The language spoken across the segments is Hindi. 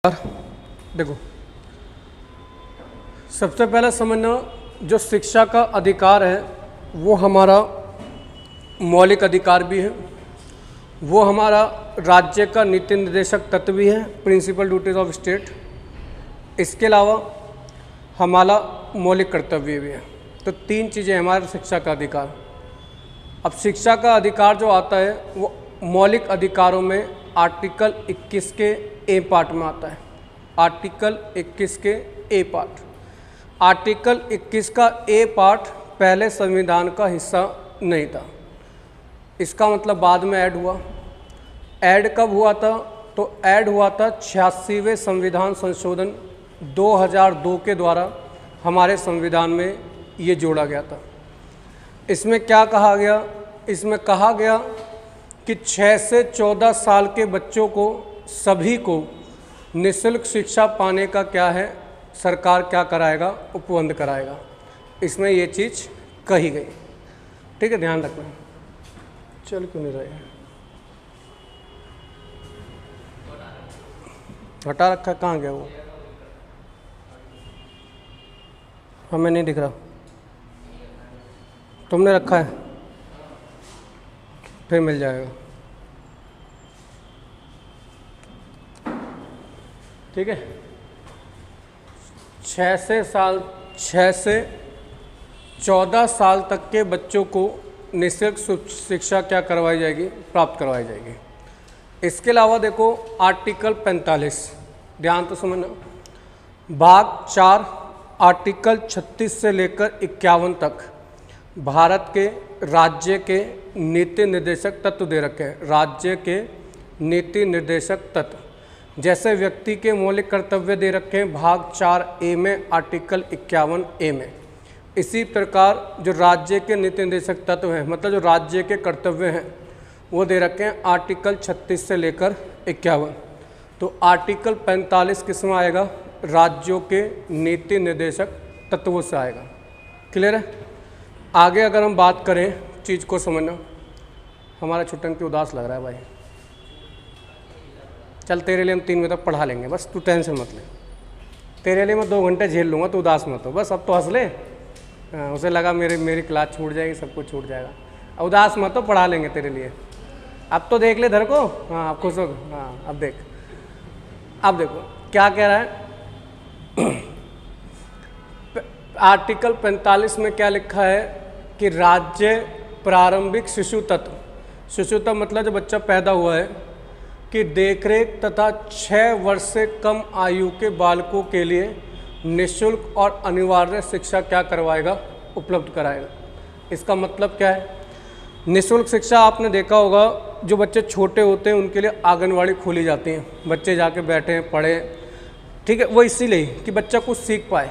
देखो, सबसे पहले समझना, जो शिक्षा का अधिकार है वो हमारा मौलिक अधिकार भी है, वो हमारा राज्य का नीति निर्देशक तत्व भी है, प्रिंसिपल ड्यूटीज ऑफ स्टेट। इसके अलावा हमारा मौलिक कर्तव्य भी है। तो तीन चीज़ें हमारे शिक्षा का अधिकार। अब शिक्षा का अधिकार जो आता है वो मौलिक अधिकारों में आर्टिकल 21 के ए पार्ट में आता है। आर्टिकल 21 के ए पार्ट। आर्टिकल 21 का ए पार्ट पहले संविधान का हिस्सा नहीं था, इसका मतलब बाद में ऐड हुआ। ऐड कब हुआ था? तो ऐड हुआ था 86वें संविधान संशोधन 2002 के द्वारा हमारे संविधान में ये जोड़ा गया था। इसमें क्या कहा गया? इसमें कहा गया कि 6 से 14 साल के बच्चों को, सभी को निःशुल्क शिक्षा पाने का क्या है, सरकार क्या कराएगा? उपबंध कराएगा। इसमें ये चीज़ कही गई। ठीक है, ध्यान रखना। चल क्यों नहीं रहे? हटा रखा, कहाँ गया वो? हमें नहीं दिख रहा। तुमने रखा है? फिर मिल जाएगा। ठीक है। 6 से 14 साल तक के बच्चों को निःशुल्क शिक्षा क्या करवाई जाएगी? प्राप्त करवाई जाएगी। इसके अलावा देखो आर्टिकल 45, ध्यान तो समझना, भाग 4 आर्टिकल 36 से लेकर 51 तक भारत के राज्य के नीति निर्देशक तत्व दे रखे हैं। राज्य के नीति निर्देशक तत्व, जैसे व्यक्ति के मौलिक कर्तव्य दे रखे हैं भाग 4 ए में, आर्टिकल 51 ए में। इसी प्रकार जो राज्य के नीति निर्देशक तत्व हैं, मतलब जो राज्य के कर्तव्य हैं, वो दे रखे हैं आर्टिकल 36 से लेकर 51। तो आर्टिकल 45 किस में आएगा? राज्यों के नीति निर्देशक तत्वों से आएगा। क्लियर है? आगे अगर हम बात करें, चीज़ को समझना। हमारा छुट्टन की उदास लग रहा है भाई। चल, तेरे लिए हम 3 बजे तक पढ़ा लेंगे, बस तू टेंशन मत ले। तेरे लिए मैं 2 घंटे झेल लूँगा, तू उदास मत हो। बस अब तो हंस ले। उसे लगा मेरी क्लास छूट जाएगी, सब कुछ छूट जाएगा। अब उदास मत हो, पढ़ा लेंगे तेरे लिए। अब तो देख ले धर को। हाँ, अब खुश हो। हाँ, अब देख, अब देखो क्या कह रहा है। आर्टिकल 45 में क्या लिखा है कि राज्य प्रारंभिक शिशु तत्व, शिशु तत्व मतलब जो बच्चा पैदा हुआ है, कि देखरेख तथा 6 वर्ष से कम आयु के बालकों के लिए निःशुल्क और अनिवार्य शिक्षा क्या करवाएगा? उपलब्ध कराएगा। इसका मतलब क्या है? निःशुल्क शिक्षा आपने देखा होगा, जो बच्चे छोटे होते हैं उनके लिए आंगनवाड़ी खोली जाती है, बच्चे जाके बैठें पढ़ें। ठीक है, वो इसीलिए कि बच्चा कुछ सीख पाए।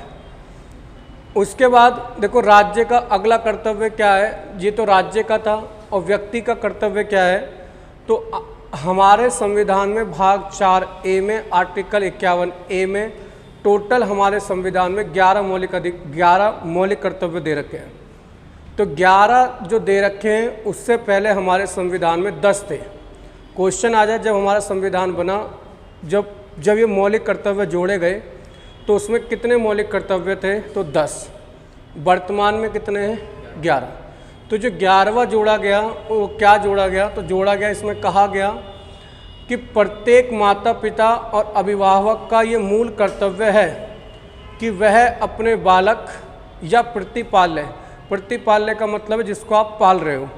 उसके बाद देखो राज्य का अगला कर्तव्य क्या है? ये तो राज्य का था। और व्यक्ति का कर्तव्य क्या है? तो हमारे संविधान में भाग 4 ए में, आर्टिकल 51 ए में टोटल हमारे संविधान में 11 मौलिक कर्तव्य दे रखे हैं। तो 11 जो दे रखे हैं, उससे पहले हमारे संविधान में 10 थे। क्वेश्चन आ जाए, जब हमारा संविधान बना, जब ये मौलिक कर्तव्य जोड़े गए तो उसमें कितने मौलिक कर्तव्य थे? तो 10। वर्तमान में कितने हैं? 11। तो जो 11वां जोड़ा गया वो क्या जोड़ा गया? तो जोड़ा गया, इसमें कहा गया कि प्रत्येक माता पिता और अभिभावक का ये मूल कर्तव्य है कि वह अपने बालक या प्रतिपाल्य का मतलब है जिसको आप पाल रहे हो,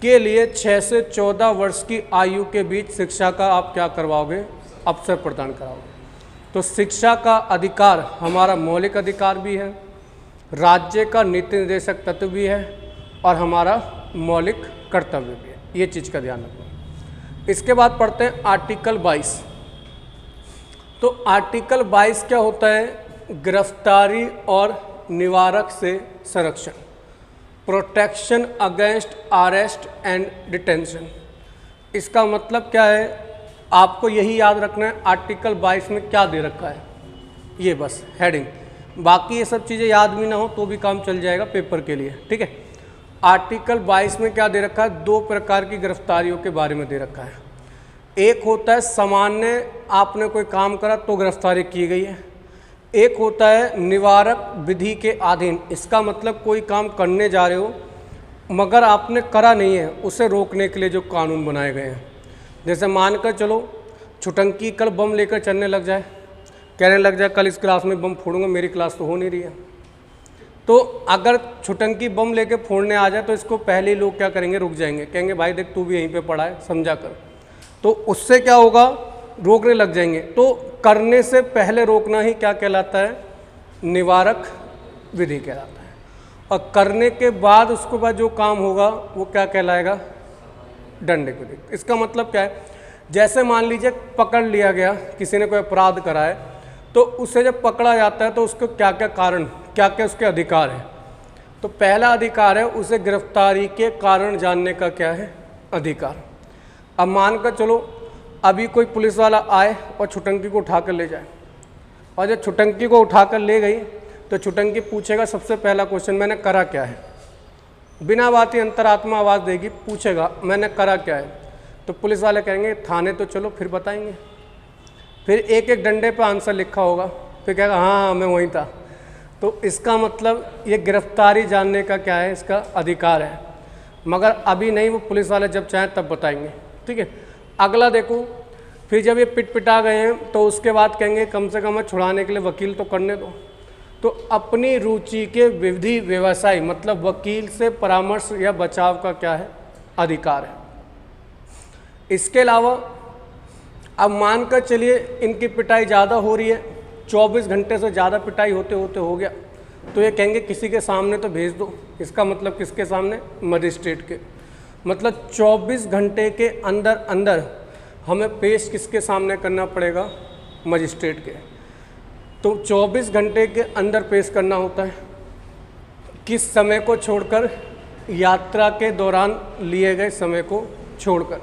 के लिए 6 से 14 वर्ष की आयु के बीच शिक्षा का आप क्या करवाओगे? अवसर प्रदान कराओगे। तो शिक्षा का अधिकार हमारा मौलिक अधिकार भी है, राज्य का नीति निर्देशक तत्व भी है, और हमारा मौलिक कर्तव्य भी है। ये चीज़ का ध्यान रखो। इसके बाद पढ़ते हैं आर्टिकल 22। तो आर्टिकल 22 क्या होता है? गिरफ्तारी और निवारक से संरक्षण, protection against arrest and detention. इसका मतलब क्या है? आपको यही याद रखना है आर्टिकल 22 में क्या दे रखा है, ये बस हेडिंग। बाकी ये सब चीज़ें याद भी ना हो तो भी काम चल जाएगा पेपर के लिए। ठीक है, आर्टिकल 22 में क्या दे रखा है? 2 प्रकार की गिरफ्तारियों के बारे में दे रखा है। एक होता है सामान्य आपने कोई काम करा तो गिरफ्तारी की गई है, एक होता है निवारक विधि के अधीन। इसका मतलब कोई काम करने जा रहे हो मगर आपने करा नहीं है, उसे रोकने के लिए जो कानून बनाए गए हैं। जैसे मानकर चलो छुटंकी कल बम लेकर चलने लग जाए, कहने लग जाए कल इस क्लास में बम फोड़ूंगा, मेरी क्लास तो हो नहीं रही है। तो अगर छुटंकी बम लेके फोड़ने आ जाए तो इसको पहले ही लोग क्या करेंगे, रुक जाएंगे, कहेंगे भाई देख तू भी यहीं पे पड़ा है, समझा कर। तो उससे क्या होगा, रोकने लग जाएंगे। तो करने से पहले रोकना ही क्या कहलाता है, निवारक विधि कहलाता है। और करने के बाद उसके बाद जो काम होगा वो क्या कहलाएगा, दंडिक विधि। इसका मतलब क्या है, जैसे मान लीजिए पकड़ लिया गया, किसी ने कोई अपराध करा है, तो उसे जब पकड़ा जाता है तो उसको क्या क्या कारण, क्या क्या उसके अधिकार हैं। तो पहला अधिकार है उसे गिरफ्तारी के कारण जानने का क्या है, अधिकार। अब मानकर चलो अभी कोई पुलिस वाला आए और छुटंकी को उठा कर ले जाए, और जब छुटंकी को उठा कर ले गई तो छुटंकी पूछेगा सबसे पहला क्वेश्चन, मैंने करा क्या है। बिना बात ही अंतरात्मा आवाज़ देगी, पूछेगा मैंने करा क्या है। तो पुलिस वाले कहेंगे थाने तो चलो फिर बताएंगे। फिर एक एक डंडे पे आंसर लिखा होगा, फिर कहेगा हाँ मैं वहीं था। तो इसका मतलब ये गिरफ्तारी जानने का क्या है, इसका अधिकार है। मगर अभी नहीं, वो पुलिस वाले जब चाहें तब बताएंगे। ठीक है, अगला देखो, फिर जब ये पिटा गए हैं तो उसके बाद कहेंगे कम से कम छुड़ाने के लिए वकील तो करने दो। तो अपनी रुचि के विधि व्यवसाय मतलब वकील से परामर्श या बचाव का क्या है, अधिकार है। इसके अलावा अब मानकर चलिए इनकी पिटाई ज़्यादा हो रही है, 24 घंटे से ज़्यादा पिटाई होते होते हो गया, तो ये कहेंगे किसी के सामने तो भेज दो। इसका मतलब किसके सामने, मजिस्ट्रेट के। मतलब 24 घंटे के अंदर अंदर हमें पेश किसके सामने करना पड़ेगा, मजिस्ट्रेट के। तो 24 घंटे के अंदर पेश करना होता है। किस समय को छोड़कर, यात्रा के दौरान लिए गए समय को छोड़कर।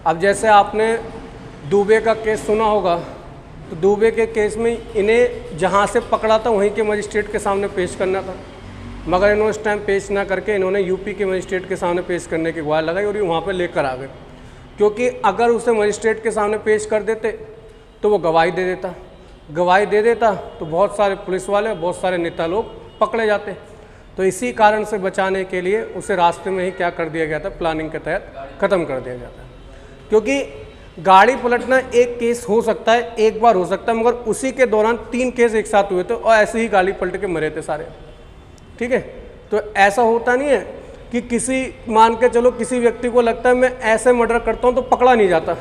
अब जैसे आपने दुबे का केस सुना होगा, तो दुबे के केस में इन्हें जहाँ से पकड़ा था वहीं के मजिस्ट्रेट के सामने पेश करना था, मगर इन्होंने उस टाइम पेश ना करके इन्होंने यूपी के मजिस्ट्रेट के सामने पेश करने की गुहार लगाई और ये वहाँ पर लेकर आ गए। क्योंकि अगर उसे मजिस्ट्रेट के सामने पेश कर देते तो वो गवाही दे देता, गवाही दे देता तो बहुत सारे पुलिस वाले, बहुत सारे नेता लोग पकड़े जाते। तो इसी कारण से बचाने के लिए उसे रास्ते में ही क्या कर दिया गया था, प्लानिंग के तहत ख़त्म कर दिया गया था। क्योंकि गाड़ी पलटना एक केस हो सकता है, एक बार हो सकता है, मगर उसी के दौरान 3 केस एक साथ हुए थे और ऐसे ही गाड़ी पलट के मरे थे सारे। ठीक है, तो ऐसा होता नहीं है कि किसी, मान के चलो किसी व्यक्ति को लगता है मैं ऐसे मर्डर करता हूँ तो पकड़ा नहीं जाता,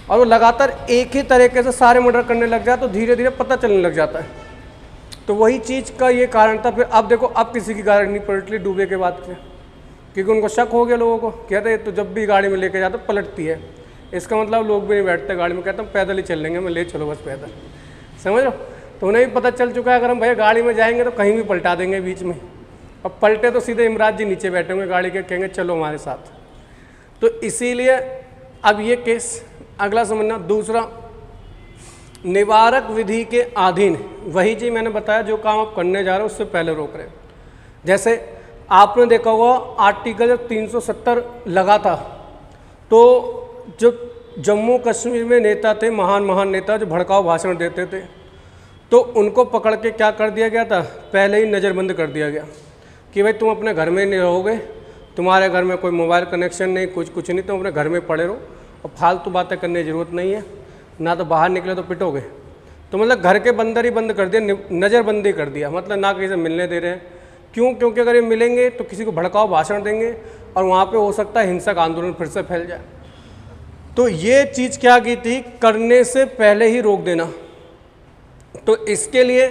और वो लगातार एक ही तरीके से सारे मर्डर करने लग जाए तो धीरे धीरे पता चलने लग जाता है। तो वही चीज़ का ये कारण था। फिर अब देखो, अब किसी की गाड़ी नहीं पलट ली डूबे के बाद से, क्योंकि उनको शक हो गया लोगों को, कहते हैं तो जब भी गाड़ी में लेके जाते पलटती है। इसका मतलब लोग भी नहीं बैठते गाड़ी में, कहते हैं पैदल ही चल लेंगे, मैं ले चलो बस पैदल, समझ लो। तो उन्हें भी पता चल चुका है अगर हम भैया गाड़ी में जाएंगे तो कहीं भी पलटा देंगे बीच में, और पलटे तो सीधे इमराज जी नीचे बैठे होंगे गाड़ी के, कहेंगे चलो हमारे साथ। तो इसीलिए अब ये केस अगला समझना। दूसरा, निवारक विधि के अधीन, वही चीज़ मैंने बताया जो काम आप करने जा रहे हो उससे पहले रोक रहे हैं। जैसे आपने देखा होगा आर्टिकल जब 370 लगा था, तो जो जम्मू कश्मीर में नेता थे, महान महान नेता जो भड़काऊ भाषण देते थे, तो उनको पकड़ के क्या कर दिया गया था, पहले ही नज़रबंद कर दिया गया कि भाई तुम अपने घर में नहीं रहोगे, तुम्हारे घर में कोई मोबाइल कनेक्शन नहीं, कुछ नहीं, तुम अपने घर में पड़े रहो और फालतू बातें करने की ज़रूरत नहीं है, ना तो बाहर निकले तो पिटोगे। तो मतलब घर के बंदर ही बंद कर दिया, नज़रबंदी कर दिया, मतलब ना किसी से मिलने दे रहे हैं। क्यों? क्योंकि अगर ये मिलेंगे तो किसी को भड़काऊ भाषण देंगे और वहाँ पे हो सकता है हिंसक आंदोलन फिर से फैल जाए। तो ये चीज़ क्या की थी, करने से पहले ही रोक देना। तो इसके लिए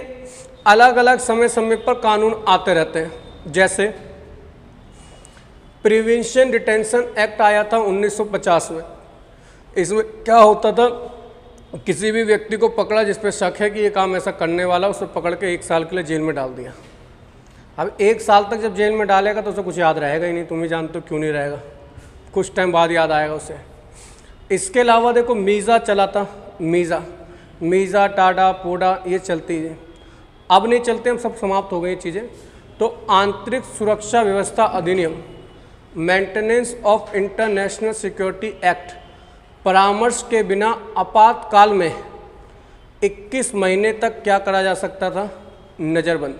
अलग अलग समय समय पर कानून आते रहते हैं। जैसे प्रिवेंशन डिटेंशन एक्ट आया था 1950 में। इसमें क्या होता था, किसी भी व्यक्ति को पकड़ा जिस पर शक है कि ये काम ऐसा करने वाला, उसे पकड़ के 1 साल के लिए जेल में डाल दिया। अब 1 साल तक जब जेल में डालेगा तो उसे कुछ याद रहेगा ही नहीं, तुम ही जानते हो क्यों नहीं रहेगा, कुछ टाइम बाद याद आएगा उसे। इसके अलावा देखो मीज़ा चला था, मीज़ा टाडा पोडा ये चलती है, अब नहीं चलते, हम सब समाप्त हो गई ये चीज़ें। तो आंतरिक सुरक्षा व्यवस्था अधिनियम, maintenance of international security act परामर्श के बिना आपातकाल में 21 महीने तक क्या करा जा सकता था? नज़रबंद।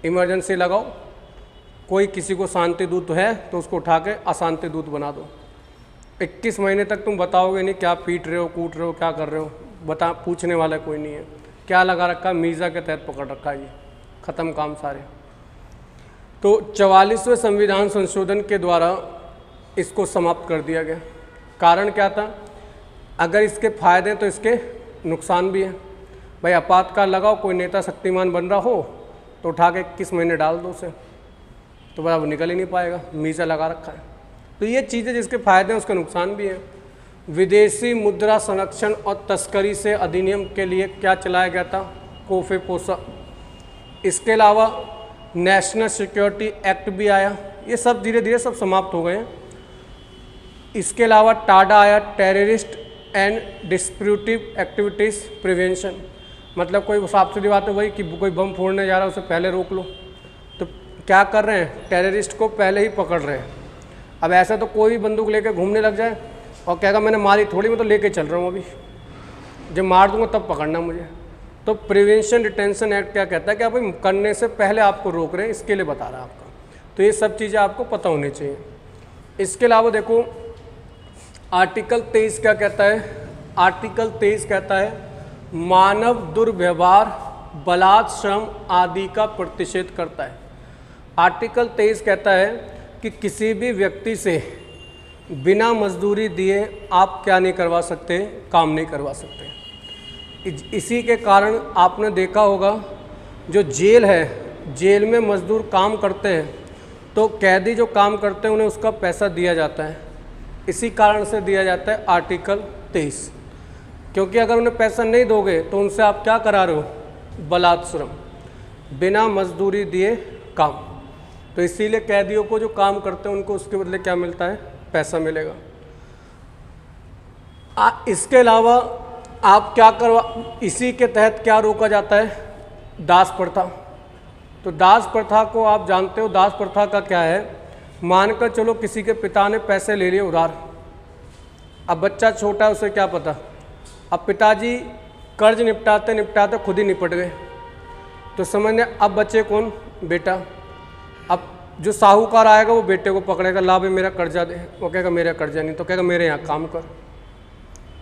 इमरजेंसी लगाओ, कोई किसी को शांति दूत है तो उसको उठा के अशांति दूत बना दो। 21 महीने तक तुम बताओगे नहीं क्या पीट रहे हो, कूट रहे हो, क्या कर रहे हो, बता, पूछने वाला कोई नहीं है। क्या लगा रखा? मीज़ा के तहत पकड़ रखा है, ये ख़त्म काम सारे। तो 44वें संविधान संशोधन के द्वारा इसको समाप्त कर दिया गया। कारण क्या था? अगर इसके फायदे तो इसके नुकसान भी हैं। भाई आपातकाल लगाओ, कोई नेता शक्तिमान बन रहा हो तो उठा के 21 महीने डाल दो उसे, तो बराबर निकल ही नहीं पाएगा, मीज़ा लगा रखा है। तो ये चीज़ें जिसके फायदे हैं उसके नुकसान भी हैं। विदेशी मुद्रा संरक्षण और तस्करी से अधिनियम के लिए क्या चलाया गया था? कोफे पोसा। इसके अलावा नेशनल सिक्योरिटी एक्ट भी आया। ये सब धीरे धीरे सब समाप्त हो गए हैं। इसके अलावा टाडा आया, टेररिस्ट एंड डिस्प्यूटिव एक्टिविटीज़ प्रिवेंशन। मतलब कोई साफ सीधी बात है वही कि कोई बम फोड़ने जा रहा है उसे पहले रोक लो। तो क्या कर रहे हैं? टेररिस्ट को पहले ही पकड़ रहे हैं। अब ऐसा तो कोई भी बंदूक लेके घूमने लग जाए और कहेगा मैंने मारी थोड़ी, मैं तो लेके चल रहा हूँ, अभी जब मार दूंगा तब पकड़ना मुझे। तो प्रिवेंशन डिटेंशन एक्ट क्या कहता है कि आप करने से पहले आपको रोक रहे हैं, इसके लिए बता रहा है आपका। तो ये सब चीज़ें आपको पता होनी चाहिए। इसके अलावा देखो आर्टिकल 23 क्या कहता है? आर्टिकल 23 कहता है मानव दुर्व्यवहार, बलात्, श्रम आदि का प्रतिषेध करता है। आर्टिकल 23 कहता है कि किसी भी व्यक्ति से बिना मजदूरी दिए आप क्या नहीं करवा सकते? काम नहीं करवा सकते। इसी के कारण आपने देखा होगा जो जेल है, जेल में मजदूर काम करते हैं तो कैदी जो काम करते हैं उन्हें उसका पैसा दिया जाता है। इसी कारण से दिया जाता है आर्टिकल 23, क्योंकि अगर उन्हें पैसा नहीं दोगे तो उनसे आप क्या करा रहे हो? बलात् श्रम, बिना मजदूरी दिए काम। तो इसीलिए कैदियों को जो काम करते हैं उनको उसके बदले क्या मिलता है? पैसा मिलेगा। इसके अलावा आप क्या करवा, इसी के तहत क्या रोका जाता है? दास प्रथा। तो दास प्रथा को आप जानते हो, दास प्रथा का क्या है? मानकर चलो किसी के पिता ने पैसे ले लिए उधार, अब बच्चा छोटा है उसे क्या पता, अब पिताजी कर्ज निपटाते निपटाते खुद ही निपट गए, तो समझने अब बच्चे कौन? बेटा। अब जो साहूकार आएगा वो बेटे को पकड़ेगा, ला भाई मेरा कर्जा दे, वो कहेगा मेरा कर्जा नहीं, तो कहेगा मेरे यहाँ काम कर,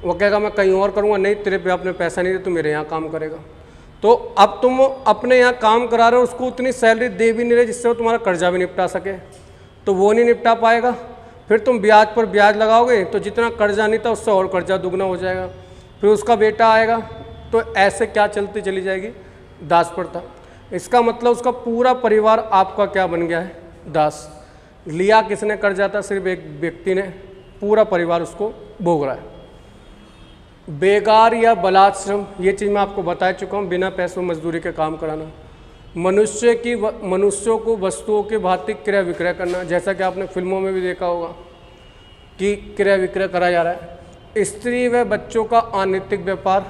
वो कहेगा मैं कहीं और करूँगा, नहीं तेरे पे आपने पैसा नहीं दिया तो मेरे यहाँ काम करेगा। तो अब तुम अपने यहाँ काम करा रहे हो, उसको उतनी सैलरी दे भी नहीं रहे जिससे वो तुम्हारा कर्जा भी निपटा सके, तो वो नहीं निपटा पाएगा। फिर तुम ब्याज पर ब्याज लगाओगे तो जितना कर्जा नहीं था उससे और कर्जा दुगना हो जाएगा। फिर उसका बेटा आएगा, तो ऐसे क्या चलती चली जाएगी? दास प्रथा। इसका मतलब उसका पूरा परिवार आपका क्या बन गया है? दास। लिया किसने कर्जा था? सिर्फ एक व्यक्ति ने, पूरा परिवार उसको भोग रहा है। बेगार या बलात् श्रम, ये चीज़ मैं आपको बता चुका हूँ, बिना पैसों मजदूरी के काम कराना। मनुष्यों को वस्तुओं के भांति क्रय विक्रय करना, जैसा कि आपने फिल्मों में भी देखा होगा कि क्रय विक्रय करा जा रहा है। स्त्री व बच्चों का अनैतिक व्यापार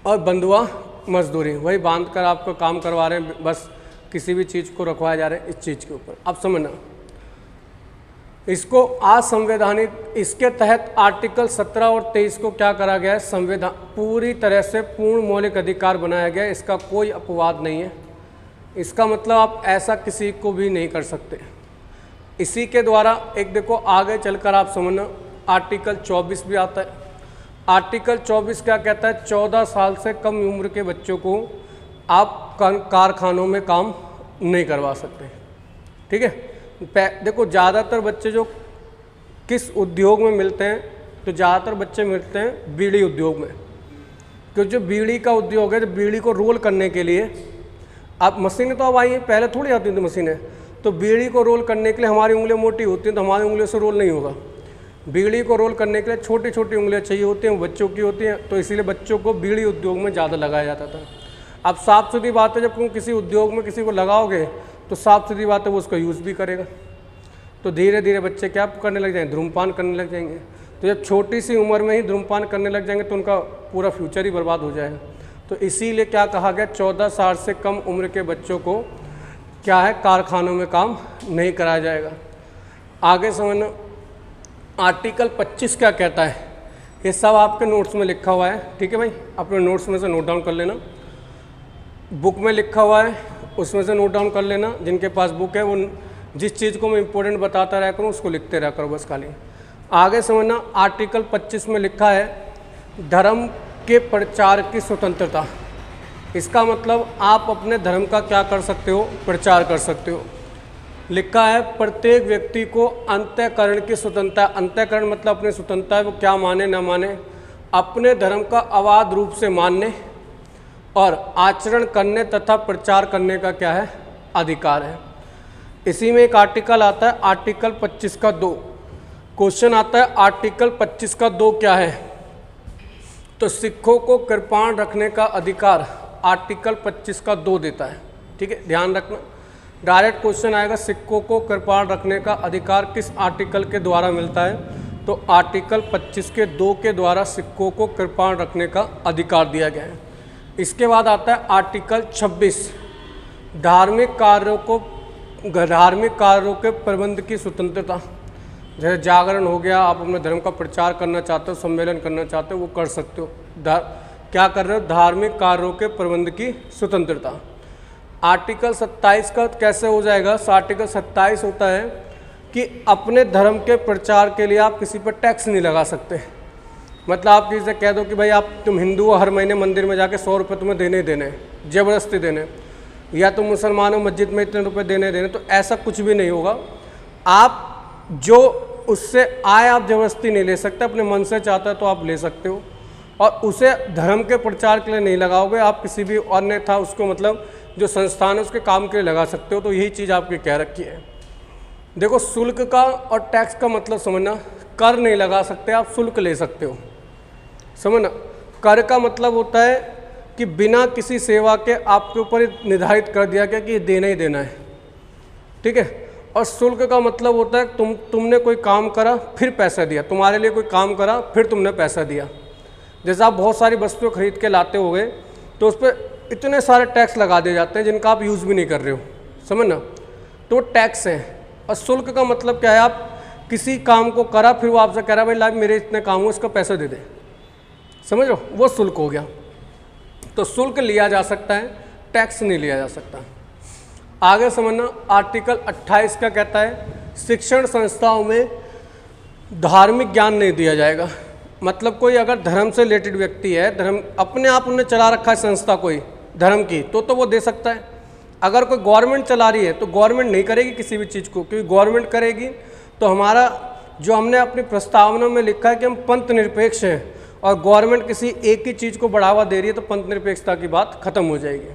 और बंधुआ मजदूरी, वही बांध कर आपको काम करवा रहे हैं, बस किसी भी चीज़ को रखवाया जा रहा है इस चीज़ के ऊपर। अब समझना, इसको असंवैधानिक, इसके तहत आर्टिकल 17 और 23 को क्या करा गया है? संविधान पूरी तरह से पूर्ण मौलिक अधिकार बनाया गया है, इसका कोई अपवाद नहीं है। इसका मतलब आप ऐसा किसी को भी नहीं कर सकते। इसी के द्वारा एक देखो आगे चलकर आप समझना, आर्टिकल 24 भी आता है। आर्टिकल 24 क्या कहता है? 14 साल से कम उम्र के बच्चों को आप कारखानों में काम नहीं करवा सकते। ठीक है, देखो ज़्यादातर बच्चे जो किस उद्योग में मिलते हैं, तो ज़्यादातर बच्चे मिलते हैं बीड़ी उद्योग में, क्योंकि जो बीड़ी का उद्योग है, तो बीड़ी को रोल करने के लिए अब मशीनें तो अब आई हैं, पहले थोड़ी आती थी मशीनें, तो बीड़ी को रोल करने के लिए हमारी उंगलियां मोटी होती हैं, तो हमारी उंगलियों से रोल नहीं होगा। बीड़ी को रोल करने के लिए छोटी छोटी उंगलियां चाहिए होती हैं, बच्चों की होती हैं, तो इसीलिए बच्चों को बीड़ी उद्योग में ज़्यादा लगाया जाता था। अब साफ सीधी बात है, जब तुम किसी उद्योग में किसी को लगाओगे तो साफ सीधी बात है वो उसका यूज़ भी करेगा, तो धीरे धीरे बच्चे क्या करने लग जाएंगे? धूम्रपान करने लग जाएंगे। तो जब छोटी सी उम्र में ही धूम्रपान करने लग जाएंगे तो उनका पूरा फ्यूचर ही बर्बाद हो जाएगा। तो इसीलिए क्या कहा गया? 14 साल से कम उम्र के बच्चों को क्या है? कारखानों में काम नहीं कराया जाएगा। आगे समझना, आर्टिकल 25 क्या कहता है, ये सब आपके नोट्स में लिखा हुआ है, ठीक है भाई, अपने नोट्स में से नोट डाउन कर लेना। बुक में लिखा हुआ है उसमें से नोट डाउन कर लेना, जिनके पास बुक है वो जिस चीज़ को मैं इंपॉर्टेंट बताता रहा करूँ उसको लिखते रहा करो बस खाली। आगे समझना, आर्टिकल 25 में लिखा है धर्म के प्रचार की स्वतंत्रता। इसका मतलब आप अपने धर्म का क्या कर सकते हो, प्रचार कर सकते हो। लिखा है प्रत्येक व्यक्ति को अंतःकरण की स्वतंत्रता। अंतःकरण मतलब अपनी स्वतंत्रता है, वो क्या माने ना माने, अपने धर्म का अबाध रूप से मानने और आचरण करने तथा प्रचार करने का क्या है, अधिकार है। इसी में एक आर्टिकल आता है आर्टिकल 25 का 2। क्वेश्चन आता है आर्टिकल 25 का 2 क्या है, तो सिखों को कृपाण रखने का अधिकार आर्टिकल 25 का 2 देता है, ठीक है, ध्यान रखना। डायरेक्ट क्वेश्चन आएगा सिखों को कृपाण रखने का अधिकार किस आर्टिकल के द्वारा मिलता है, तो आर्टिकल 25 के 2 के द्वारा सिखों को कृपाण रखने का अधिकार दिया गया है। इसके बाद आता है आर्टिकल 26, धार्मिक कार्यों के प्रबंध की स्वतंत्रता। जैसे जागरण हो गया, आप अपने धर्म का प्रचार करना चाहते हो, सम्मेलन करना चाहते हो, वो कर सकते हो। क्या कर रहे हो, धार्मिक कार्यों के प्रबंध की स्वतंत्रता। आर्टिकल 27 का कैसे हो जाएगा, आर्टिकल 27 होता है कि अपने धर्म के प्रचार के लिए आप किसी पर टैक्स नहीं लगा सकते। मतलब आप किसी से कह दो कि भाई तुम हिंदू हो, हर महीने मंदिर में जाके 100 रुपये तुम्हें देने देने, ज़बरदस्ती देने, या तुम मुसलमान हो मस्जिद में इतने रुपए देने देने, तो ऐसा कुछ भी नहीं होगा। आप जो उससे आय आप ज़बरदस्ती नहीं ले सकते, अपने मन से चाहता है तो आप ले सकते हो, और उसे धर्म के प्रचार के लिए नहीं लगाओगे, आप किसी भी अन्यथा उसको मतलब जो संस्थान है उसके काम के लिए लगा सकते हो। तो यही चीज़ आपकी कह रखी है। देखो, शुल्क का और टैक्स का मतलब समझना, कर नहीं लगा सकते आप, शुल्क ले सकते हो, समझना। कर का मतलब होता है कि बिना किसी सेवा के आपके ऊपर निर्धारित कर दिया गया कि ये देना ही देना है, ठीक है। और शुल्क का मतलब होता है तुमने कोई काम करा फिर पैसा दिया, तुम्हारे लिए कोई काम करा फिर तुमने पैसा दिया। जैसे आप बहुत सारी वस्तुएं खरीद के लाते होगे तो उस पर इतने सारे टैक्स लगा दिए जाते हैं जिनका आप यूज़ भी नहीं कर रहे हो, समझना, तो टैक्स है। और शुल्क का मतलब क्या है, आप किसी काम को करा फिर वो आपसे कह रहा है भाई ला मेरे इतने काम हो, इसका पैसा दे दे, समझ लो, वो शुल्क हो गया। तो शुल्क लिया जा सकता है, टैक्स नहीं लिया जा सकता। आगे समझना, आर्टिकल 28 क्या कहता है, शिक्षण संस्थाओं में धार्मिक ज्ञान नहीं दिया जाएगा। मतलब कोई अगर धर्म से रिलेटेड व्यक्ति है, धर्म अपने आप उन्होंने चला रखा है संस्था कोई धर्म की, तो वो दे सकता है। अगर कोई गवर्नमेंट चला रही है तो गवर्नमेंट नहीं करेगी किसी भी चीज़ को, क्योंकि गवर्नमेंट करेगी तो हमारा जो हमने अपनी प्रस्तावना में लिखा है कि हम पंथ निरपेक्ष हैं, और गवर्नमेंट किसी एक ही चीज़ को बढ़ावा दे रही है तो पंथ निरपेक्षता की बात खत्म हो जाएगी,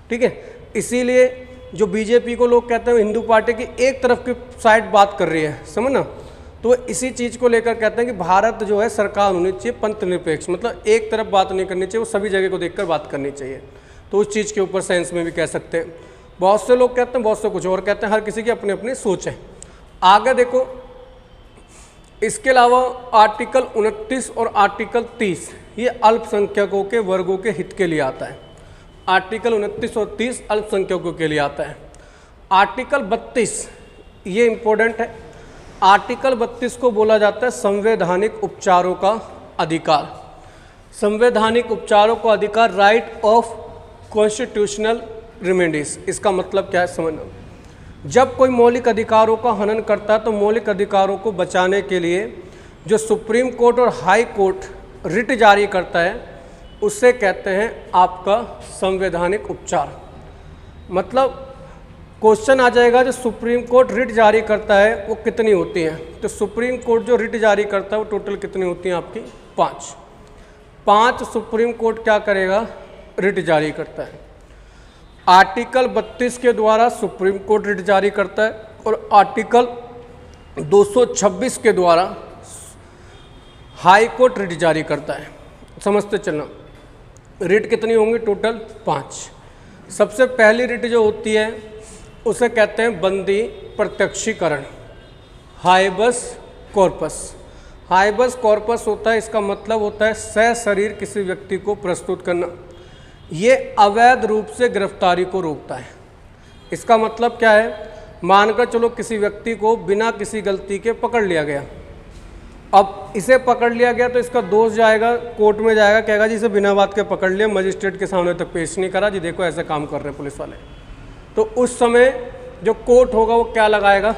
ठीक है। इसीलिए जो बीजेपी को लोग कहते हैं हिंदू पार्टी की एक तरफ की साइड बात कर रही है, समझना, तो इसी चीज़ को लेकर कहते हैं कि भारत जो है सरकार होनी चाहिए पंथ निरपेक्ष, मतलब एक तरफ बात नहीं करनी चाहिए, वो सभी जगह को देखकर बात करनी चाहिए। तो उस चीज़ के ऊपर साइंस में भी कह सकते हैं। बहुत से लोग कहते हैं, बहुत से कुछ और कहते हैं, हर किसी की अपनी अपनी सोच है। आगे देखो, इसके अलावा आर्टिकल 29 और आर्टिकल 30 ये अल्पसंख्यकों के वर्गों के हित के लिए आता है। आर्टिकल 29 और 30 अल्पसंख्यकों के लिए आता है। आर्टिकल 32 ये इम्पोर्टेंट है। आर्टिकल 32 को बोला जाता है संवैधानिक उपचारों का अधिकार। संवैधानिक उपचारों का अधिकार, राइट ऑफ कॉन्स्टिट्यूशनल रेमेडीज। इसका मतलब क्या है समझना, जब कोई मौलिक अधिकारों का हनन करता है तो मौलिक अधिकारों को बचाने के लिए जो सुप्रीम कोर्ट और हाई कोर्ट रिट जारी करता है उससे कहते हैं आपका संवैधानिक उपचार। मतलब क्वेश्चन आ जाएगा, जो सुप्रीम कोर्ट रिट जारी करता है वो कितनी होती हैं, तो सुप्रीम कोर्ट जो रिट जारी करता है वो टोटल कितनी होती हैं आपकी, 5 सुप्रीम कोर्ट क्या करेगा, रिट जारी करता है। आर्टिकल 32 के द्वारा सुप्रीम कोर्ट रिट जारी करता है और आर्टिकल 226 के द्वारा हाई कोर्ट रिट जारी करता है। समझते चलना, रिट कितनी होंगी, टोटल 5। सबसे पहली रिट जो होती है उसे कहते हैं बंदी प्रत्यक्षीकरण, हाइबस कॉर्पस। हाइबस कॉर्पस होता है, इसका मतलब होता है सशरीर किसी व्यक्ति को प्रस्तुत करना। ये अवैध रूप से गिरफ्तारी को रोकता है। इसका मतलब क्या है, मानकर चलो किसी व्यक्ति को बिना किसी गलती के पकड़ लिया गया, अब इसे पकड़ लिया गया तो इसका दोस्त जाएगा कोर्ट में, जाएगा, कहेगा जी इसे बिना बात के पकड़ लिया, मजिस्ट्रेट के सामने तक पेश नहीं करा जी, देखो ऐसे काम कर रहे हैं पुलिस वाले। तो उस समय जो कोर्ट होगा वो क्या लगाएगा,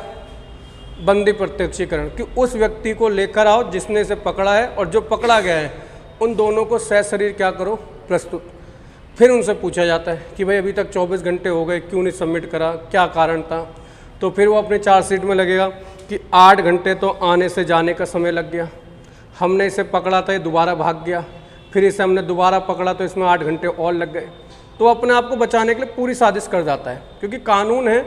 बंदी प्रत्यक्षीकरण, कि उस व्यक्ति को लेकर आओ जिसने इसे पकड़ा है और जो पकड़ा गया है, उन दोनों को सशरीर क्या करो, प्रस्तुत। फिर उनसे पूछा जाता है कि भाई अभी तक 24 घंटे हो गए, क्यों नहीं सबमिट करा, क्या कारण था। तो फिर वो अपने चार्जशीट में लगेगा कि 8 घंटे तो आने से जाने का समय लग गया, हमने इसे पकड़ा था, ये दोबारा भाग गया, फिर इसे हमने दोबारा पकड़ा तो इसमें 8 घंटे और लग गए। तो अपने आप को बचाने के लिए पूरी साजिश कर जाता है, क्योंकि कानून है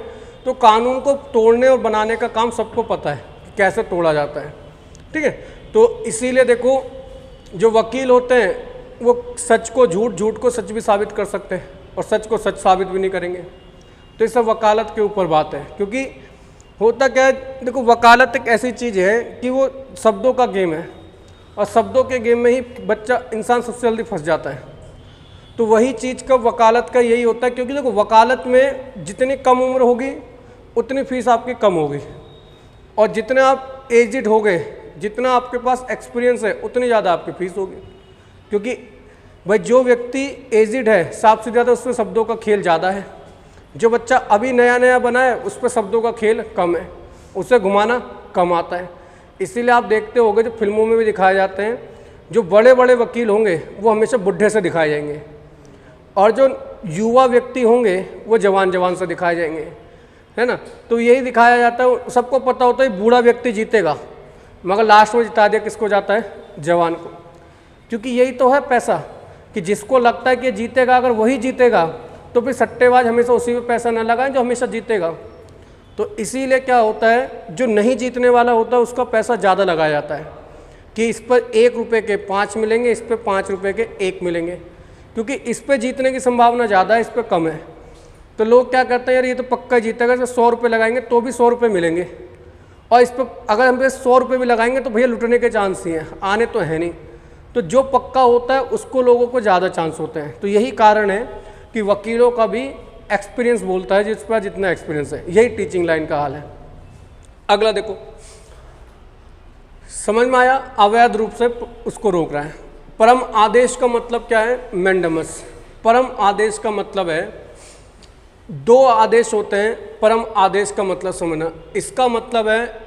तो कानून को तोड़ने और बनाने का काम सबको पता है कि कैसे तोड़ा जाता है, ठीक है। तो इसीलिए देखो जो वकील होते हैं वो सच को झूठ, झूठ को सच भी साबित कर सकते हैं और सच को सच साबित भी नहीं करेंगे। तो ये सब वकालत के ऊपर बात है, क्योंकि होता क्या है, देखो वकालत एक ऐसी चीज़ है कि वो शब्दों का गेम है और शब्दों के गेम में ही बच्चा इंसान सबसे जल्दी फंस जाता है। तो वही चीज़ का वकालत का यही होता है, क्योंकि देखो वकालत में जितनी कम उम्र होगी उतनी फीस आपकी कम होगी, और जितने आप एजिड हो गए, जितना आपके पास एक्सपीरियंस है, उतनी ज़्यादा आपकी फीस होगी। क्योंकि भाई जो व्यक्ति एजिड है साफ से ज़्यादा उसमें शब्दों का खेल ज़्यादा है, जो बच्चा अभी नया नया बना है उस पर शब्दों का खेल कम है, उसे घुमाना कम आता है। इसीलिए आप देखते होंगे जो फिल्मों में भी दिखाए जाते हैं, जो बड़े बड़े वकील होंगे वो हमेशा बुढ़े से दिखाए जाएंगे, और जो युवा व्यक्ति होंगे वो जवान जवान से दिखाए जाएंगे, है ना। तो यही दिखाया जाता है, सबको पता होता है बूढ़ा व्यक्ति जीतेगा, मगर लास्ट में जिता दिया किसको जाता है, जवान को। क्योंकि यही तो है पैसा, कि जिसको लगता है कि जीतेगा, अगर वही जीतेगा तो फिर सट्टेबाज हमेशा उसी में पैसा न लगाएं जो हमेशा जीतेगा। तो इसीलिए क्या होता है, जो नहीं जीतने वाला होता है उसका पैसा ज़्यादा लगाया जाता है, कि इस पर 1 रुपये के 5 मिलेंगे, इस पर 5 रुपये के 1 मिलेंगे, क्योंकि इस पर जीतने की संभावना ज़्यादा है, इस पर कम है। तो लोग क्या करते हैं, यार ये तो पक्का जीतेगा, इस पर 100 रुपये लगाएंगे तो भी 100 रुपये मिलेंगे, और इस पर अगर हम पे 100 रुपये भी लगाएंगे तो भैया लुटने के चांस ही हैं, आने तो है नहीं। तो जो पक्का होता है उसको लोगों को ज़्यादा चांस होते हैं। तो यही कारण है कि वकीलों का भी एक्सपीरियंस बोलता है, जिस पर जितना एक्सपीरियंस है। यही टीचिंग लाइन का हाल है। अगला देखो, समझ में आया, अवैध रूप से उसको रोक रहा है। परम आदेश का मतलब क्या है, मैंडेमस। परम आदेश का मतलब है, 2 आदेश होते हैं। परम आदेश का मतलब समझना, इसका मतलब है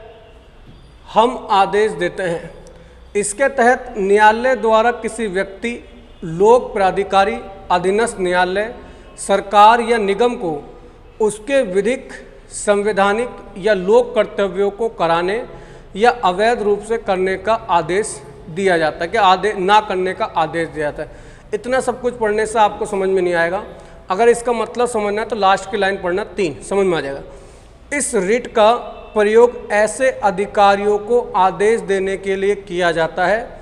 हम आदेश देते हैं, इसके तहत न्यायालय द्वारा किसी व्यक्ति, लोक प्राधिकारी, अधीनस्थ न्यायालय, सरकार या निगम को उसके विधिक, संवैधानिक या लोक कर्तव्यों को कराने या अवैध रूप से करने का आदेश दिया जाता है, कि आदेश ना करने का आदेश दिया जाता है। इतना सब कुछ पढ़ने से आपको समझ में नहीं आएगा। अगर इसका मतलब समझना है तो लास्ट की लाइन पढ़ना, 3 समझ में आ जाएगा। इस रिट का प्रयोग ऐसे अधिकारियों को आदेश देने के लिए किया जाता है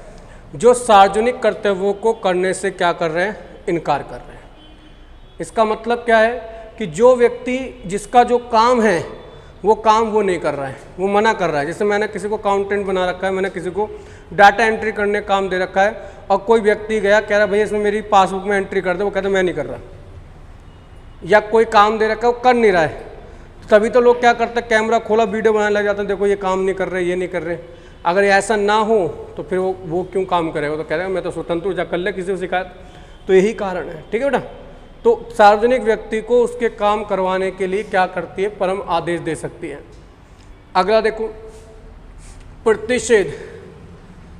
जो सार्वजनिक कर्तव्यों को करने से क्या कर रहे हैं, इनकार कर रहे हैं। इसका मतलब क्या है कि जो व्यक्ति जिसका जो काम है वो काम वो नहीं कर रहा है, वो मना कर रहा है। जैसे मैंने किसी को अकाउंटेंट बना रखा है, मैंने किसी को डाटा एंट्री करने का काम दे रखा है, और कोई व्यक्ति गया कह रहा भैया इसमें मेरी पासबुक में एंट्री कर दे, वो कहता मैं नहीं कर रहा। या कोई काम दे रखा है वो कर नहीं रहा है, तभी तो लोग क्या करते हैं, कैमरा खोला वीडियो बनाने लग जाते हैं, देखो ये काम नहीं कर रहे, ये नहीं कर रहे। अगर ऐसा ना हो तो फिर वो क्यों काम करेगा, तो कह रहे हैं मैं तो स्वतंत्र जा कर ले किसी को शिकायत। तो यही कारण है, ठीक है बेटा। तो सार्वजनिक व्यक्ति को उसके काम करवाने के लिए क्या करती है, परम आदेश दे सकती है। अगला देखो, प्रतिषेध।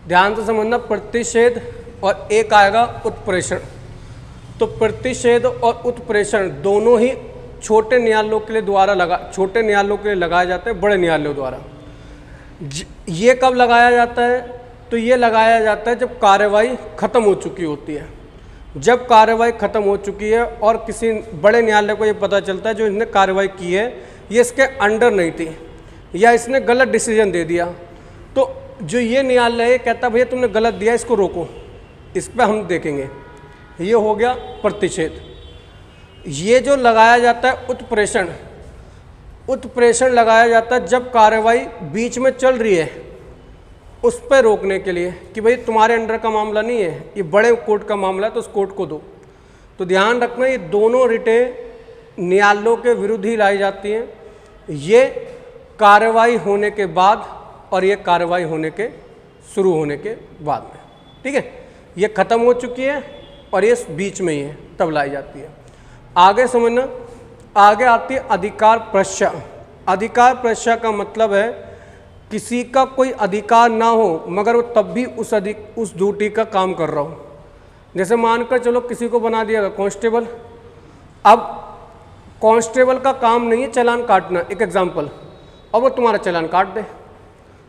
ध्यान से समझना, प्रतिषेध और एक आएगा उत्प्रेषण। तो प्रतिषेध और उत्प्रेषण दोनों ही छोटे न्यायालयों के लिए लगाए जाते हैं, बड़े न्यायालयों द्वारा। ये कब लगाया जाता है, तो ये लगाया जाता है जब कार्यवाही खत्म हो चुकी होती है। जब कार्यवाही खत्म हो चुकी है और किसी बड़े न्यायालय को ये पता चलता है जो इसने कार्यवाही की है ये इसके अंडर नहीं थी, या इसने गलत डिसीजन दे दिया, तो जो ये न्यायालय कहता भैया तुमने गलत दिया, इसको रोको, इस पर हम देखेंगे। ये हो गया प्रतिषेध। ये जो लगाया जाता है उत्प्रेषण, उत्प्रेषण लगाया जाता है जब कार्यवाही बीच में चल रही है उस पर रोकने के लिए, कि भाई तुम्हारे अंडर का मामला नहीं है, ये बड़े कोर्ट का मामला है तो उस कोर्ट को दो। तो ध्यान रखना, ये दोनों रिटें न्यायालयों के विरुद्ध ही लाई जाती हैं, ये कार्रवाई होने के बाद और ये कार्रवाई होने के शुरू होने के बाद में। ठीक है, ये ख़त्म हो चुकी है और ये बीच में ही है, तब लाई जाती है। आगे समझना, आगे आती है अधिकार प्रश्या। अधिकार प्रश्या का मतलब है किसी का कोई अधिकार ना हो मगर वो तब भी उस ड्यूटी का काम कर रहा हो। जैसे मानकर चलो किसी को बना दिया गया कांस्टेबल, अब कांस्टेबल का काम नहीं है चालान काटना, एक एग्जांपल, और वो तुम्हारा चालान काट दे,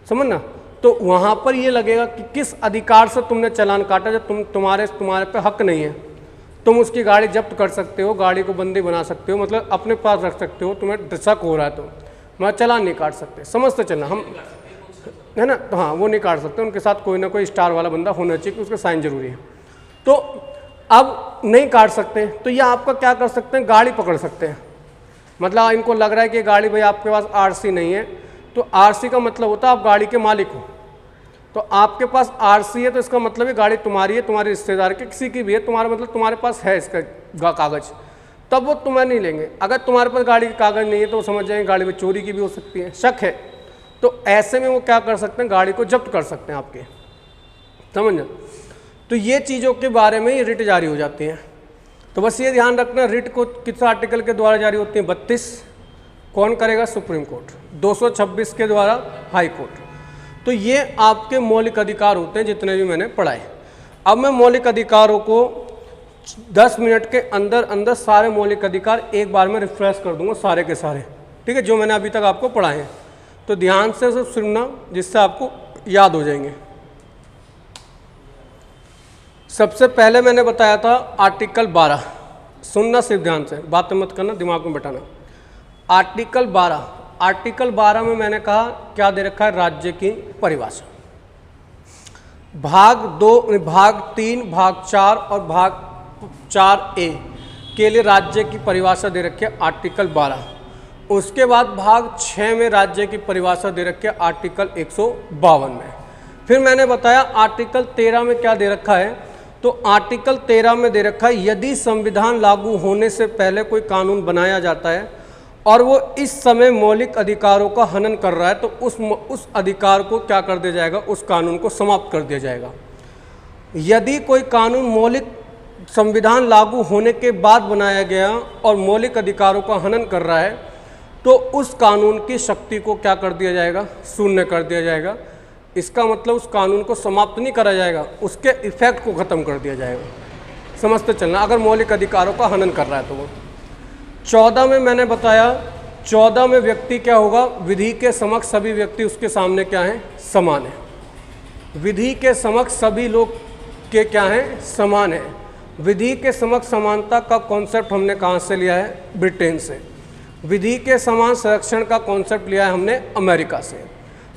समझना, तो वहाँ पर ये लगेगा कि किस अधिकार से तुमने चालान काटा, जब तुम्हारे पे हक नहीं है। तुम उसकी गाड़ी जब्त कर सकते हो, गाड़ी को बंदी बना सकते हो, मतलब अपने पास रख सकते हो, तुम्हें शक हो रहा है तो मैं चालान नहीं काट सकते, समझते चलना हम, है ना। तो हाँ, वो नहीं काट सकते, उनके साथ कोई ना कोई स्टार वाला बंदा होना चाहिए कि उसका साइन जरूरी है। तो अब नहीं काट सकते तो ये आपका क्या कर सकते हैं, गाड़ी पकड़ सकते हैं। मतलब इनको लग रहा है कि गाड़ी भाई आपके पास आरसी नहीं है, तो आरसी का मतलब होता है आप गाड़ी के मालिक हो, तो आपके पास आरसी है तो इसका मतलब है गाड़ी तुम्हारी है, तुम्हारे रिश्तेदार के किसी की भी है, तुम्हारा मतलब तुम्हारे पास है इसका कागज़, तब वो तुम्हें नहीं लेंगे। अगर तुम्हारे पास गाड़ी के कागज़ नहीं है तो वो समझ जाएंगे गाड़ी में चोरी की भी हो सकती है, शक है, तो ऐसे में वो क्या कर सकते हैं, गाड़ी को जब्त कर सकते हैं आपके, समझना। तो ये चीज़ों के बारे में ये रिट जारी हो जाती हैं। तो बस ये ध्यान रखना, रिट को किस आर्टिकल के द्वारा जारी होती है, 32, कौन करेगा, सुप्रीम कोर्ट, 226 के द्वारा हाई कोर्ट। तो ये आपके मौलिक अधिकार होते हैं जितने भी मैंने पढ़ाए। अब मैं मौलिक अधिकारों को 10 मिनट के अंदर अंदर सारे मौलिक अधिकार एक बार में रिफ्रेश कर दूंगा, सारे के सारे, ठीक है, जो मैंने अभी तक आपको पढ़ाए हैं। तो ध्यान से सब सुनना जिससे आपको याद हो जाएंगे। सबसे पहले मैंने बताया था आर्टिकल 12, सुनना सिर्फ ध्यान से, बातें मत करना, दिमाग में बैठाना। आर्टिकल 12 में मैंने कहा क्या दे रखा है, राज्य की परिभाषा। भाग 2, भाग 3, भाग 4 और भाग 4A के लिए राज्य की परिभाषा दे रखी है आर्टिकल 12। उसके बाद भाग 6 में राज्य की परिभाषा दे रखी है आर्टिकल 152 में। फिर मैंने बताया आर्टिकल 13 में क्या दे रखा है, तो आर्टिकल 13 में दे रखा है यदि संविधान लागू होने से पहले कोई कानून बनाया जाता है और वो इस समय मौलिक अधिकारों का हनन कर रहा है तो उस अधिकार को क्या कर दिया जाएगा, उस कानून को समाप्त कर दिया जाएगा। यदि कोई कानून मौलिक संविधान लागू होने के बाद बनाया गया और मौलिक अधिकारों का हनन कर रहा है तो उस कानून की शक्ति को क्या कर दिया जाएगा, शून्य कर दिया जाएगा। इसका मतलब उस कानून को समाप्त नहीं करा जाएगा, उसके इफेक्ट को ख़त्म कर दिया जाएगा, समझते चलना, अगर मौलिक अधिकारों का हनन कर रहा है तो वो। 14 में मैंने बताया, 14 में व्यक्ति क्या होगा, विधि के समक्ष सभी व्यक्ति उसके सामने क्या हैं, समान है। विधि के समक्ष सभी लोग के क्या हैं, समान है। विधि के समक्ष समानता का कॉन्सेप्ट हमने कहाँ से लिया है, ब्रिटेन से। विधि के समान संरक्षण का कॉन्सेप्ट लिया है हमने अमेरिका से।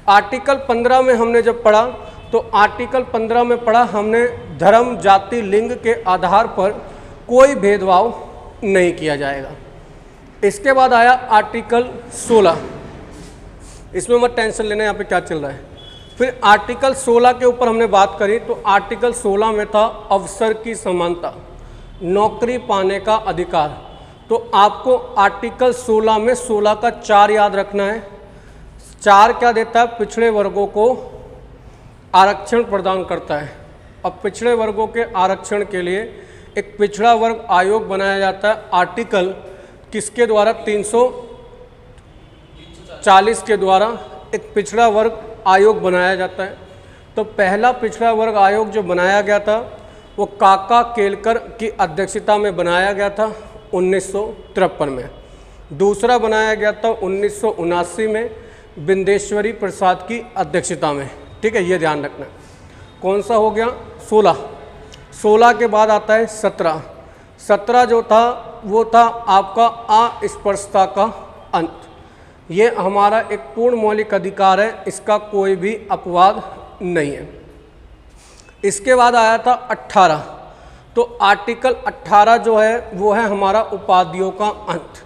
आर्टिकल 15 में हमने जब पढ़ा तो आर्टिकल 15 में पढ़ा हमने धर्म, जाति, लिंग के आधार पर कोई भेदभाव नहीं किया जाएगा। इसके बाद आया आर्टिकल 16, इसमें मत टेंशन लेना यहाँ पे क्या चल रहा है। फिर आर्टिकल 16 के ऊपर हमने बात करी तो आर्टिकल 16 में था अवसर की समानता, नौकरी पाने का अधिकार। तो आपको आर्टिकल 16 में 16 का 4 याद रखना है। 4 क्या देता है, पिछड़े वर्गों को आरक्षण प्रदान करता है। अब पिछड़े वर्गों के आरक्षण के लिए एक पिछड़ा वर्ग आयोग बनाया जाता है। आर्टिकल किसके द्वारा, 340 के द्वारा एक पिछड़ा वर्ग आयोग बनाया जाता है। तो पहला पिछड़ा वर्ग आयोग जो बनाया गया था वो काका केलकर की अध्यक्षता में बनाया गया था 1953 में। दूसरा बनाया गया था 1979 में बिंदेश्वरी प्रसाद की अध्यक्षता में। ठीक है, ये ध्यान रखना। कौन सा हो गया, 16 के बाद आता है 17 जो था वो था आपका अस्पृश्यता का अंत। ये हमारा एक पूर्ण मौलिक अधिकार है, इसका कोई भी अपवाद नहीं है। इसके बाद आया था 18, तो आर्टिकल 18 जो है वो है हमारा उपाधियों का अंत।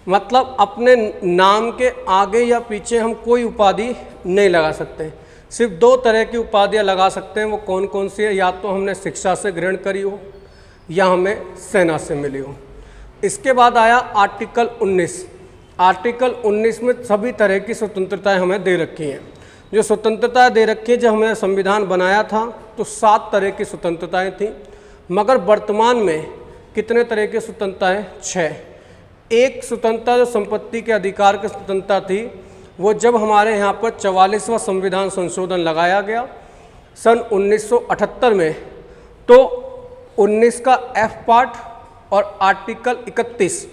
मतलब अपने नाम के आगे या पीछे हम कोई उपाधि नहीं लगा सकते। सिर्फ 2 तरह की उपाधियाँ लगा सकते हैं। वो कौन कौन सी है, या तो हमने शिक्षा से ग्रहण करी हो या हमें सेना से मिली हो। इसके बाद आया आर्टिकल 19। आर्टिकल 19 में सभी तरह की स्वतंत्रताएं हमें दे रखी हैं। जो स्वतंत्रता दे रखी है, जब हमने संविधान बनाया था तो 7 तरह की स्वतंत्रताएं थी, मगर वर्तमान में कितने तरह की स्वतंत्रताएं? 6। एक स्वतंत्रता जो संपत्ति के अधिकार की स्वतंत्रता थी, वो जब हमारे यहाँ पर 44वां संविधान संशोधन लगाया गया सन 1978 में, तो 19 का F पार्ट और आर्टिकल 31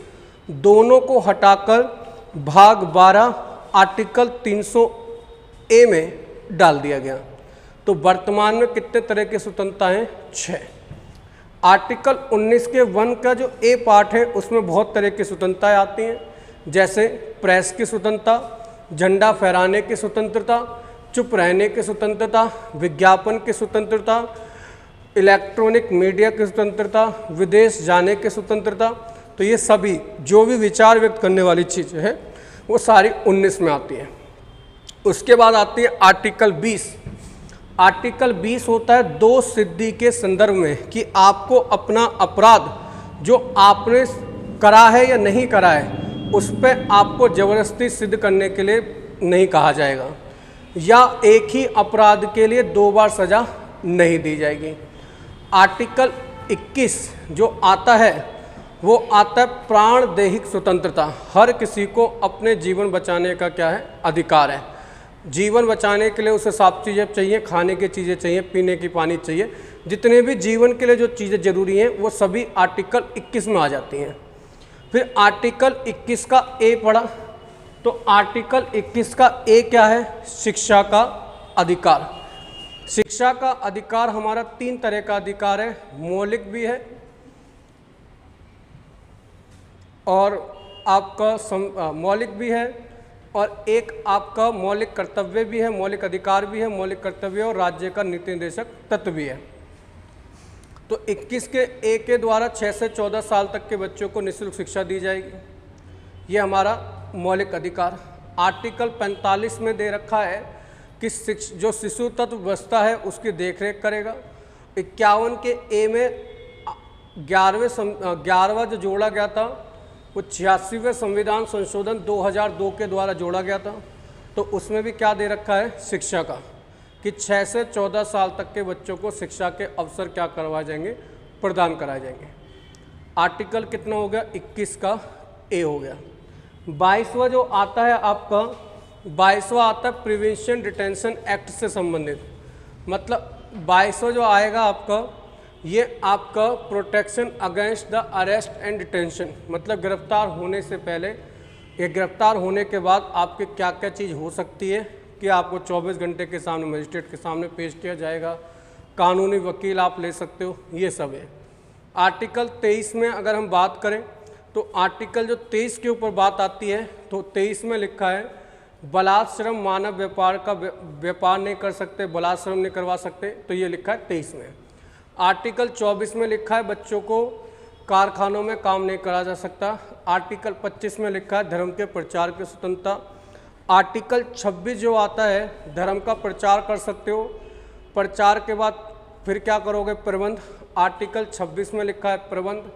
दोनों को हटाकर भाग 12 आर्टिकल 300A में डाल दिया गया। तो वर्तमान में कितने तरह की स्वतंत्रता हैं? 6। आर्टिकल 19 के 1 का जो A पार्ट है उसमें बहुत तरह की स्वतंत्रताएं आती हैं, जैसे प्रेस की स्वतंत्रता, झंडा फहराने की स्वतंत्रता, चुप रहने की स्वतंत्रता, विज्ञापन की स्वतंत्रता, इलेक्ट्रॉनिक मीडिया की स्वतंत्रता, विदेश जाने की स्वतंत्रता। तो ये सभी जो भी विचार व्यक्त करने वाली चीज़ें हैं वो सारी 19 में आती है। उसके बाद आती है आर्टिकल 20। आर्टिकल 20 होता है दोष सिद्धि के संदर्भ में कि आपको अपना अपराध जो आपने करा है या नहीं करा है उस पर आपको ज़बरदस्ती सिद्ध करने के लिए नहीं कहा जाएगा, या एक ही अपराध के लिए 2 बार सज़ा नहीं दी जाएगी। आर्टिकल 21 जो आता है वो आता है प्राण दैहिक स्वतंत्रता। हर किसी को अपने जीवन बचाने का क्या है? अधिकार है। जीवन बचाने के लिए उसे साफ चीज़ें चाहिए, खाने की चीज़ें चाहिए, पीने की पानी चाहिए, जितने भी जीवन के लिए जो चीज़ें ज़रूरी हैं वो सभी आर्टिकल 21 में आ जाती हैं। फिर आर्टिकल 21 का ए पढ़ा, तो आर्टिकल 21 का ए क्या है? शिक्षा का अधिकार। शिक्षा का अधिकार हमारा 3 तरह का अधिकार है, मौलिक भी है और आपका मौलिक भी है, और एक आपका मौलिक कर्तव्य भी है, मौलिक अधिकार भी है, मौलिक कर्तव्य और राज्य का नीति निर्देशक तत्व भी है। तो 21 के ए के द्वारा 6 से 14 साल तक के बच्चों को निःशुल्क शिक्षा दी जाएगी, ये हमारा मौलिक अधिकार। आर्टिकल 45 में दे रखा है कि जो शिशु तत्व व्यवस्था है उसकी देखरेख करेगा। 51 के ए में 11वां जो जोड़ा गया था वो 86वें संविधान संशोधन 2002 के द्वारा जोड़ा गया था, तो उसमें भी क्या दे रखा है? शिक्षा का, कि 6 से 14 साल तक के बच्चों को शिक्षा के अवसर क्या करवाए जाएंगे? प्रदान कराए जाएंगे। आर्टिकल कितना हो गया? 21 का ए हो गया। 22वां जो आता है आपका, 22वां आता है प्रिवेंशन डिटेंशन एक्ट से संबंधित। मतलब 22वां जो आएगा आपका, ये आपका protection against the arrest and detention, मतलब गिरफ्तार होने से पहले या गिरफ्तार होने के बाद आपके क्या क्या चीज़ हो सकती है कि आपको 24 घंटे के सामने मजिस्ट्रेट के सामने पेश किया जाएगा, कानूनी वकील आप ले सकते हो, ये सब है। आर्टिकल 23 में अगर हम बात करें तो आर्टिकल जो 23 के ऊपर बात आती है, तो 23 में लिखा है बलात्श्रम मानव व्यापार का व्यापार नहीं कर सकते, बलात्श्रम नहीं करवा सकते, तो ये लिखा है 23 में। आर्टिकल 24 में लिखा है बच्चों को कारखानों में काम नहीं करा जा सकता। आर्टिकल 25 में लिखा है धर्म के प्रचार की स्वतंत्रता। आर्टिकल 26 जो आता है धर्म का प्रचार कर सकते हो, प्रचार के बाद फिर क्या करोगे? प्रबंध। आर्टिकल 26 में लिखा है प्रबंध।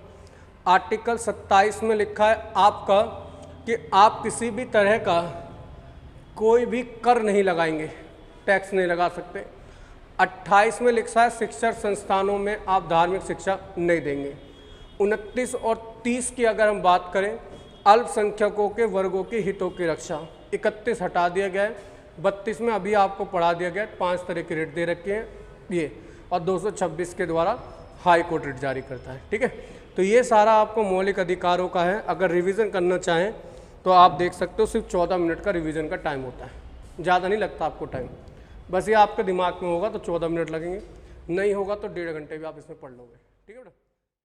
आर्टिकल 27 में लिखा है आपका कि आप किसी भी तरह का कोई भी कर नहीं लगाएंगे, टैक्स नहीं लगा सकते। 28 में लिखा है शिक्षण संस्थानों में आप धार्मिक शिक्षा नहीं देंगे। 29 और 30 की अगर हम बात करें, अल्पसंख्यकों के वर्गों के हितों की रक्षा। 31 हटा दिया गया है, 32 में अभी आपको पढ़ा दिया गया है, 5 तरह के रेट दे रखे हैं ये, और 226 के द्वारा हाई कोर्ट रेट जारी करता है। ठीक है, तो ये सारा आपको मौलिक अधिकारों का है। अगर रिवीजन करना चाहें तो आप देख सकते हो, सिर्फ 14 मिनट का रिवीजन का टाइम होता है, ज़्यादा नहीं लगता आपको टाइम। बस ये आपके दिमाग में होगा तो 14 मिनट लगेंगे, नहीं होगा तो 1.5 घंटे भी आप इसमें पढ़ लोगे। ठीक है बेटा।